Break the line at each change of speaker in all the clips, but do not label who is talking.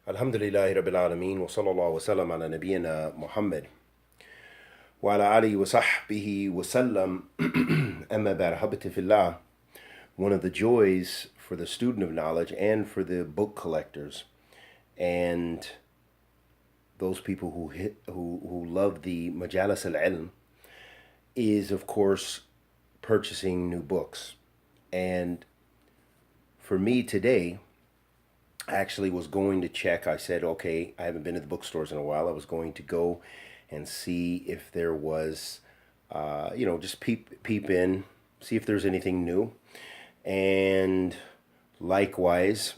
Alhamdulillahi Rabbil Alameen wa sallallahu wa sallam ala nabiyyina Muhammad wa ala alihi wa sahbihi wa sallam amma ba'd habati fillah. One of the joys for the student of knowledge and for the book collectors and those people who love the majalis al-ilm is, of course, purchasing new books. And for me today, I actually was going to check. I said, okay, I haven't been to the bookstores in a while. I was going to go and see if there was, just peep in, see if there's anything new. And likewise,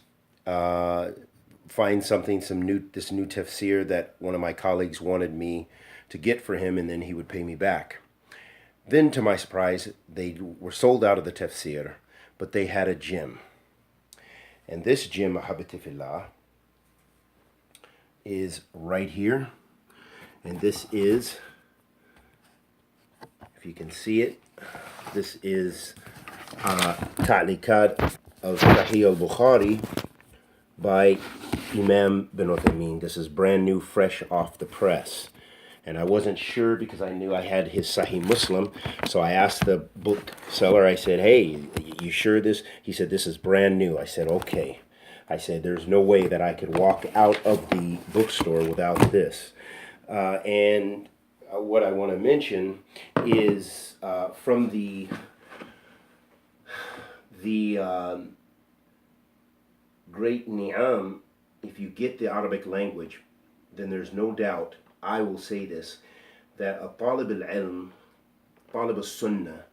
find this new tafsir that one of my colleagues wanted me to get for him, and then he would pay me back. Then, to my surprise, they were sold out of the tafsir, but they had a gym. And this gym, Ahabati Fillah, is right here. And this is, if you can see it, this is Ta'liqat of Sahih al-Bukhari by Imam bin Uthaimeen. This is brand new, fresh off the press. And I wasn't sure because I knew I had his Sahih Muslim. So I asked the bookseller, I said, hey, you sure this? He said, this is brand new. I said, okay. I said, there's no way that I could walk out of the bookstore without this. And what I want to mention is from the great ni'am, if you get the Arabic language, then there's no doubt, I will say this, that a talib al-ilm, talib al-sunnah,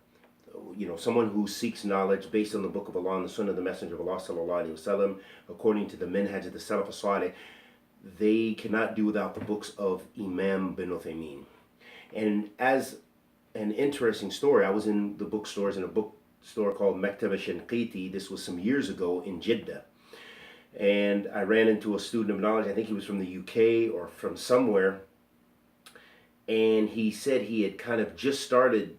someone who seeks knowledge based on the Book of Allah and the Sunnah of the Messenger of Allah sallallahu alaihi wasallam, according to the minhaj of the Salaf as-Salih, they cannot do without the books of Imam bin Uthaimeen. And as an interesting story, I was in the bookstores in a bookstore called Maktaba Shinqiti. This was some years ago in Jeddah. And I ran into a student of knowledge. I think he was from the UK or from somewhere. And he said he had kind of just started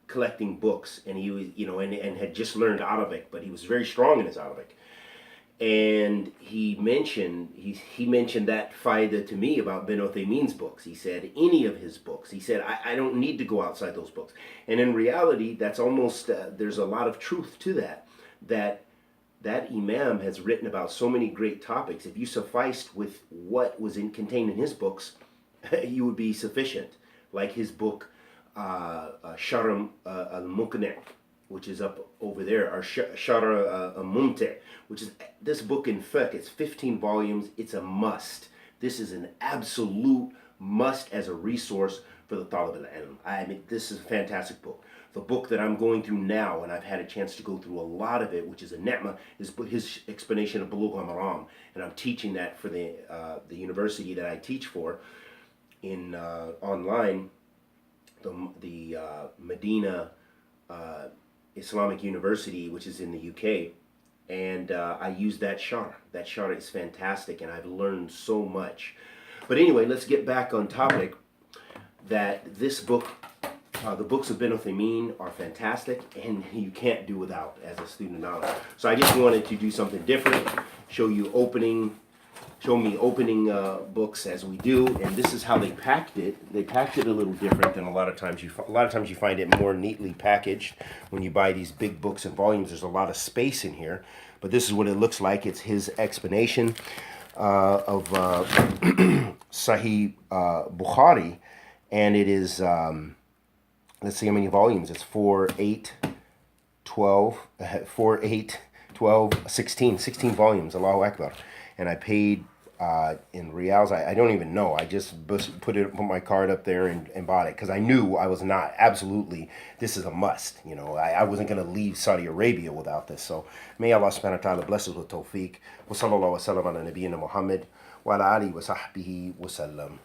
collecting books, and he was, and had just learned Arabic, but he was very strong in his Arabic. And he mentioned that faida to me about bin Uthaymeen's books. He said any of his books. He said I don't need to go outside those books. And in reality, that's almost there's a lot of truth to that. That Imam has written about so many great topics. If you sufficed with what was contained in his books, you would be sufficient. Like his book, Sharm al-Muqni', which is up over there, or Shara al-Mumti', which is this book in fiqh. It's 15 volumes. It's a must. This is an absolute must as a resource for the talib al-ilm. I mean, this is a fantastic book. The book that I'm going through now, and I've had a chance to go through a lot of it, which is a ni'mah, is his explanation of Bulugh al-Maram, and I'm teaching that for the university that I teach for in online, the Medina Islamic University, which is in the UK, and I use that shara. That shara is fantastic, and I've learned so much. But anyway, let's get back on topic. That this book, the books of bin Uthaymeen, are fantastic, and you can't do without as a student of knowledge. So I just wanted to do something different, show me opening books as we do, and this is how they packed it. They packed it a little different than a lot of times you find it more neatly packaged when you buy these big books and volumes. There's a lot of space in here, but this is what it looks like. It's his explanation of Sahih Bukhari, and it is let's see how many volumes. It's 4, 8, 12, 4, 8, 12, 16 volumes. Allahu Akbar. And I paid in reals, I don't even know. I just put my card up there and bought it because I knew I was not absolutely, this is a must. I wasn't going to leave Saudi Arabia without this. So may Allah subhanahu wa ta'ala bless us with tawfiq. Wa sallallahu wa sallam ala nabiyyina Muhammad wa ala alihi wa sahbihi wa sallam.